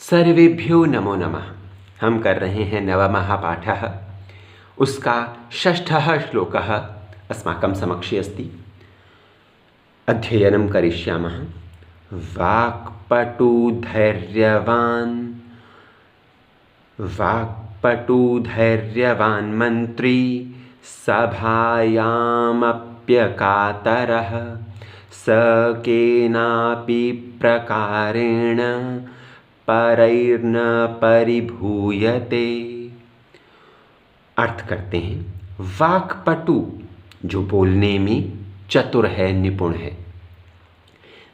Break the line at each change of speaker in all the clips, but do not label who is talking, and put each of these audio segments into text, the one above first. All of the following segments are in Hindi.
सर्वेभ्यो नमो नमः। हम कर रहे हैं नवमः पाठः, उसका षष्ठः श्लोकः अस्माकं समक्षे अस्ति। अध्ययनं करिष्यामः। वाक्पटु धैर्यवान् मन्त्री सभायामप्यकातरः स केनापि प्रकारेण परैर्न परिभूयते। अर्थ करते हैं, वाक्पटु जो बोलने में चतुर है, निपुण है।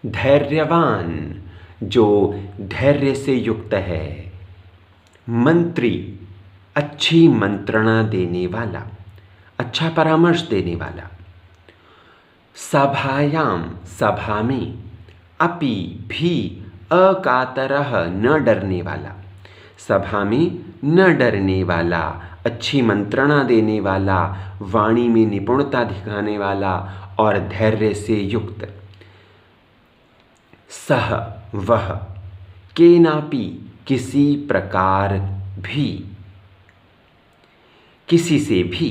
धैर्यवान जो धैर्य से युक्त है। मंत्री अच्छी मंत्रणा देने वाला, अच्छा परामर्श देने वाला। सभायाम सभा में, अपि भी अकातरः न डरने वाला, सभा में न डरने वाला, अच्छी मंत्रणा देने वाला, वाणी में निपुणता दिखाने वाला और धैर्य से युक्त। सह वह, केनापि किसी प्रकार भी, किसी से भी।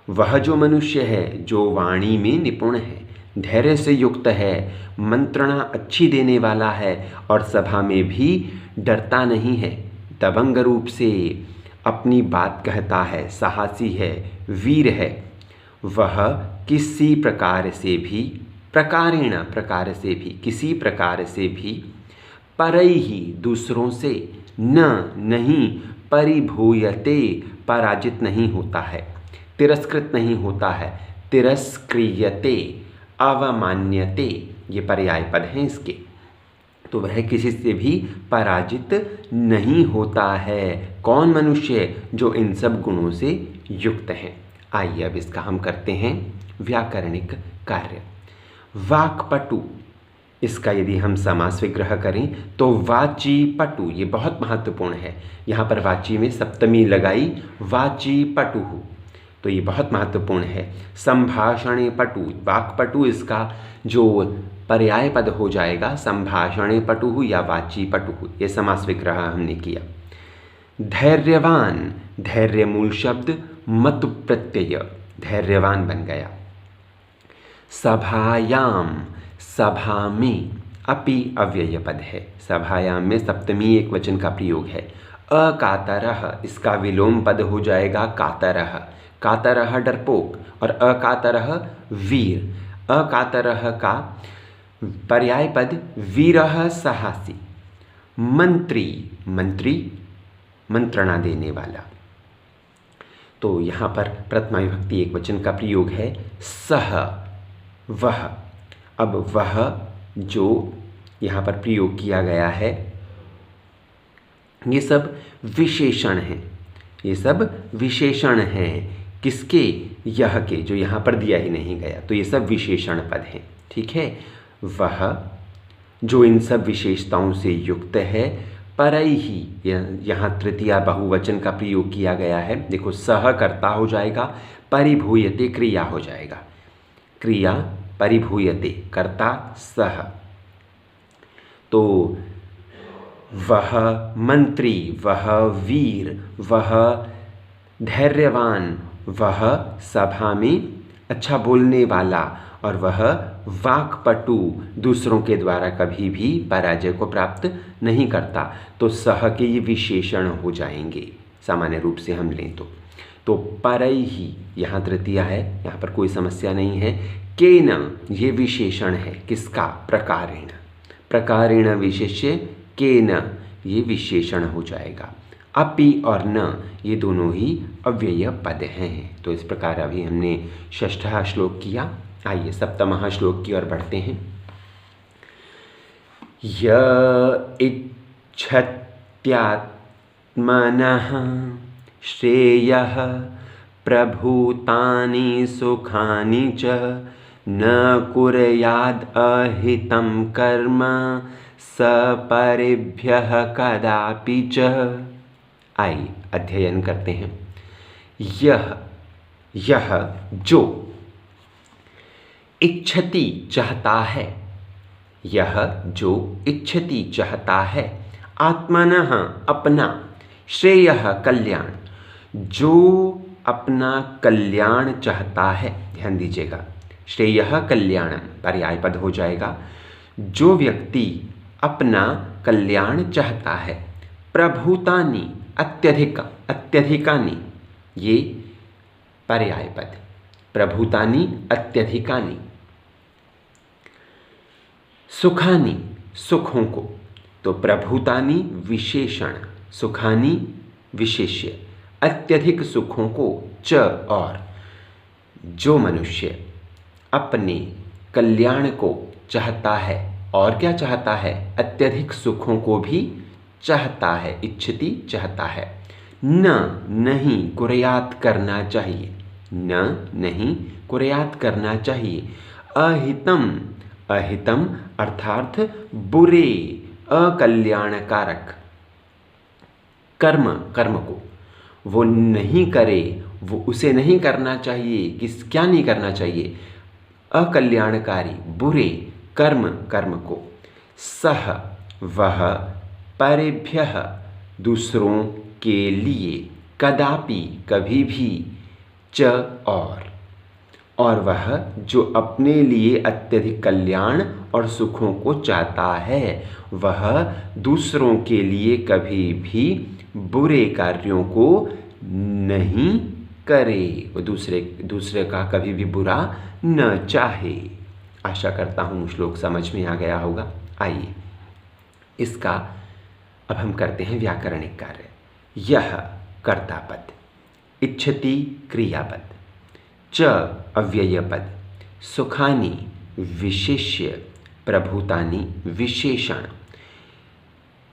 वह जो मनुष्य है जो वाणी में निपुण है, धैर्य से युक्त है, मंत्रणा अच्छी देने वाला है और सभा में भी डरता नहीं है, दबंग रूप से अपनी बात कहता है, साहसी है, वीर है। वह किसी प्रकार से भी, प्रकारेण प्रकार से भी, किसी प्रकार से भी, परैहि दूसरों से, न नहीं, परिभूयते पराजित नहीं होता है, तिरस्कृत नहीं होता है, तिरस्क्रियते, अवमान्यते, ये पर्याय पद हैं इसके। तो वह किसी से भी पराजित नहीं होता है। कौन मनुष्य? जो इन सब गुणों से युक्त है। आइए अब इसका हम करते हैं व्याकरणिक कार्य। वाक्पटु, इसका यदि हम समास विग्रह करें तो वाची पटु, ये बहुत महत्वपूर्ण है। यहाँ पर वाची में सप्तमी लगाई, वाची पटुहु, तो ये बहुत महत्वपूर्ण है। संभाषणे पटु, वाक्पटु इसका जो पर्याय पद हो जाएगा, संभाषणे पटुहु या वाची पटुहु, ये समास विग्रह हमने किया। धैर्यवान, धैर्य मूल शब्द, मत प्रत्यय, धैर्यवान बन गया। सभायाम, सभा में, अपि अव्यय पद है। सभायाम में सप्तमी एक वचन का प्रयोग है। अकातरः, इसका विलोम पद हो जाएगा कातरः। कातरः डरपोक और अकातरः वीर। अकातरः का पर्याय पद वीरः साहसी। मंत्री, मंत्री मंत्रणा देने वाला। तो यहाँ पर प्रथमा विभक्ति एक वचन का प्रयोग है। सह वह, अब वह जो यहाँ पर प्रयोग किया गया है, ये सब विशेषण हैं। ये सब विशेषण हैं किसके? यह के, जो यहाँ पर दिया ही नहीं गया, तो ये सब विशेषण पद हैं। ठीक है। वह जो इन सब विशेषताओं से युक्त है, परैहि, यहाँ तृतीया बहुवचन का प्रयोग किया गया है। देखो, सह कर्ता हो जाएगा, परिभूयते क्रिया हो जाएगा। क्रिया परिभूयते, कर्ता सह। तो वह मंत्री, वह वीर, वह धैर्यवान, वह सभा में अच्छा बोलने वाला, और वह वाक्पटु, दूसरों के द्वारा कभी भी पराजय को प्राप्त नहीं करता। तो सह के ये विशेषण हो जाएंगे सामान्य रूप से हम लें तो परैहि यहाँ तृतीया है, यहाँ पर कोई समस्या नहीं है। केन, ये विशेषण है किसका? प्रकारेण। प्रकारेण विशेष्य केन, ये विशेषण हो जाएगा। अपि और न, ये दोनों ही अव्यय पद हैं। तो इस प्रकार अभी हमने षष्ठः श्लोक किया। आइए सप्तमः श्लोक की ओर बढ़ते हैं। य इच्छत्यात्मनः श्रेयः प्रभूतानि सुखानि च न कुर्याद् अहितं कर्म स परेभ्यः कदापि च। आइए अध्ययन करते हैं। यह जो इच्छति चाहता है, यह जो इच्छति चाहता है, आत्मनः अपना, श्रेयः कल्याण, जो अपना कल्याण चाहता है। ध्यान दीजिएगा, श्रेयः कल्याणम पर्याय पद हो जाएगा। जो व्यक्ति अपना कल्याण चाहता है। प्रभूतानि अत्यधिक, अत्यधिकानि, ये पर्याय पद। प्रभूतानि अत्यधिकानि। सुखानि सुखों को, तो प्रभूतानि विशेषण, सुखानि विशेष्य, अत्यधिक सुखों को, च और, जो मनुष्य अपने कल्याण को चाहता है और क्या चाहता है, अत्यधिक सुखों को भी चाहता है, इच्छति चाहता है। न नहीं कुर्यात करना चाहिए, न नहीं कुर्यात करना चाहिए। अहितम, अहितम अर्थात बुरे, अकल्याणकारक कर्म, कर्म को वो नहीं करे, वो उसे नहीं करना चाहिए। क्या नहीं करना चाहिए, अकल्याणकारी बुरे कर्म, कर्म को। सह वह, परेभ्यः दूसरों के लिए, कदापि कभी भी, च और वह जो अपने लिए अत्यधिक कल्याण और सुखों को चाहता है, वह दूसरों के लिए कभी भी बुरे कार्यों को नहीं करे, वो दूसरे का कभी भी बुरा न चाहे। आशा करता हूँ श्लोक समझ में आ गया होगा। आइए इसका अब हम करते हैं व्याकरणिक कार्य। यह कर्तापद, इच्छति क्रियापद, च अव्ययपद, सुखानि विशेष्य, प्रभूतानि विशेषण,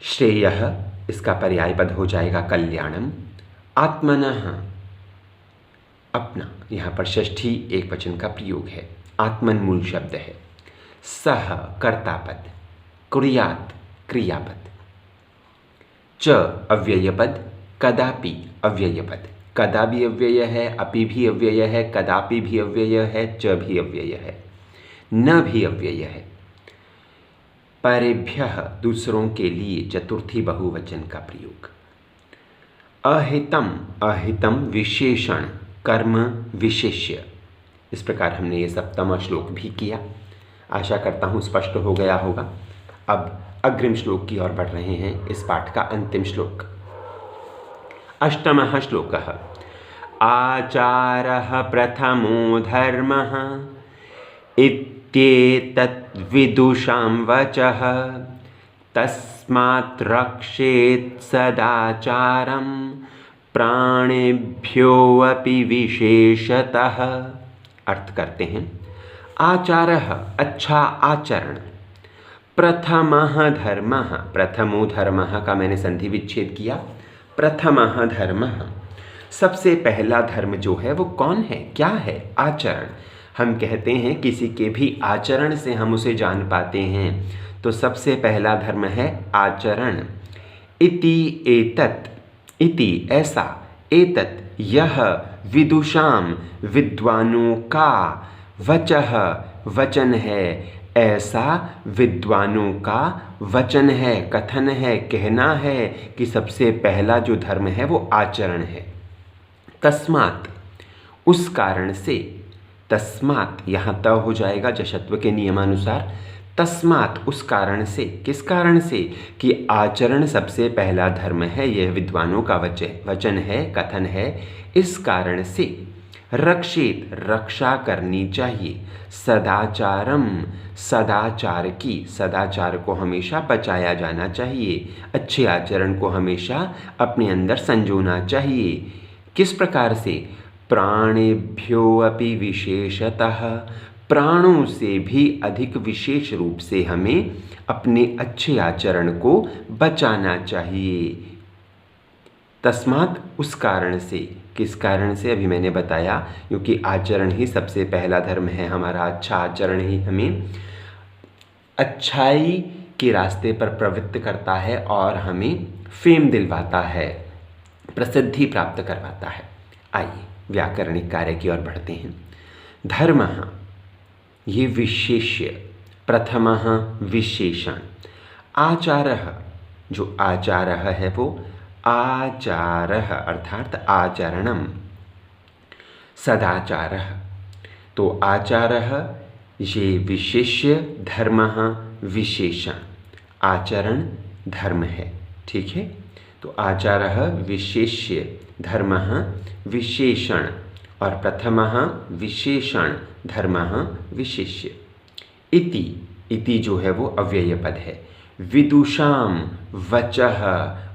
श्रेयः इसका पर्याय पद हो जाएगा कल्याणम, आत्मनः अपना, यहाँ पर षष्ठी एक वचन का प्रयोग है, आत्मन मूल शब्द है। सह कर्तापद, कुर्यात क्रियापद, च अव्ययपद, कदापि अव्ययपद, कदा भी अव्यय है, अपि भी अव्यय है, कदापि भी अव्यय है, च भी अव्यय है, न भी अव्यय है। परेभ्यः दूसरों के लिए, चतुर्थी बहुवचन का प्रयोग। अहितम, अहितम विशेषण, कर्म विशेष्य। इस प्रकार हमने ये सप्तम श्लोक भी किया। आशा करता हूँ स्पष्ट हो गया होगा। अब अग्रिम श्लोक की ओर बढ़ रहे हैं, इस पाठ का अंतिम श्लोक। अष्टमः श्लोकः। आचारः प्रथमो धर्मः इत्येतत् विदुषां वचः, तस्मात् रक्षेत् सदाचारं प्राणेभ्योऽपि विशेषतः। अर्थ करते हैं। आचारः अच्छा आचरण, प्रथमः धर्मः, प्रथमो धर्मः का मैंने संधि विच्छेद किया। प्रथमः धर्मः, सबसे पहला धर्म जो है वो कौन है, क्या है, आचरण। हम कहते हैं किसी के भी आचरण से हम उसे जान पाते हैं, तो सबसे पहला धर्म है आचरण। इति एतत्, इति ऐसा, एतत् यह, विदुषाम विद्वानों का, वचः वचन है, ऐसा विद्वानों का वचन है, कथन है, कहना है कि सबसे पहला जो धर्म है वो आचरण है। तस्मात् उस कारण से, तस्मात् यहाँ त हो जाएगा जशत्व के नियमानुसार। तस्मात् उस कारण से, किस कारण से, कि आचरण सबसे पहला धर्म है, यह विद्वानों का वचन है, कथन है। इस कारण से रक्षित, रक्षा करनी चाहिए। सदाचारम, सदाचार की, सदाचार को हमेशा बचाया जाना चाहिए। अच्छे आचरण को हमेशा अपने अंदर संजोना चाहिए। किस प्रकार से, प्राणेभ्यो अपि विशेषतः, प्राणों से भी अधिक विशेष रूप से हमें अपने अच्छे आचरण को बचाना चाहिए। तस्मात् उस कारण से, किस कारण से, अभी मैंने बताया, क्योंकि आचरण ही सबसे पहला धर्म है हमारा। अच्छा आचरण ही हमें अच्छाई के रास्ते पर प्रवृत्त करता है और हमें फेम दिलवाता है, प्रसिद्धि प्राप्त करवाता है। आइए व्याकरणिक कार्य की ओर बढ़ते हैं। धर्मः ये विशेष्य, प्रथमः विशेषण, आचारः जो आचारः है वो आचारः अर्थात आचरणम। सदाचारः, तो आचारः ये विशेष्य धर्मः विशेषण, आचरण धर्म है, ठीक है। तो आचारः विशेष्य धर्मः विशेषण और प्रथमः विशेषण धर्मः विशेष्य। इति, इति जो है वो अव्यय पद है। विदुषाम वचः,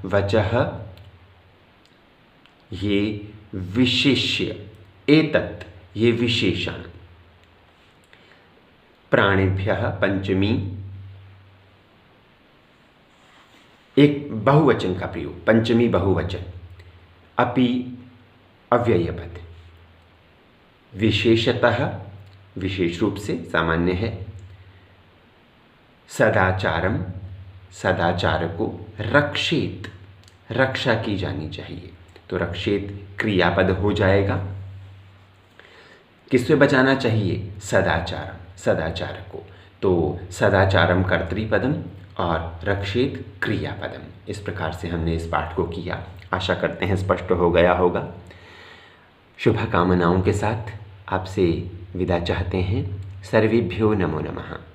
वचः ये विशेष्य, एतत् ये विशेषण। प्राणिभ्यः पंचमी, एक बहुवचन का प्रयोग, पंचमी बहुवचन। अपि अव्यय पद। विशेषतः विशेष रूप से, सामान्य है। सदाचारम, सदाचार को रक्षेत, रक्षा की जानी चाहिए, तो रक्षेत क्रियापद हो जाएगा। किससे बचाना चाहिए? सदाचारम, सदाचार को, तो सदाचारम कर्तृपदम और रक्षेत क्रियापदम। इस प्रकार से हमने इस पाठ को किया। आशा करते हैं स्पष्ट हो गया होगा। शुभकामनाओं के साथ आपसे विदा चाहते हैं। सर्वेभ्यो नमो नमः।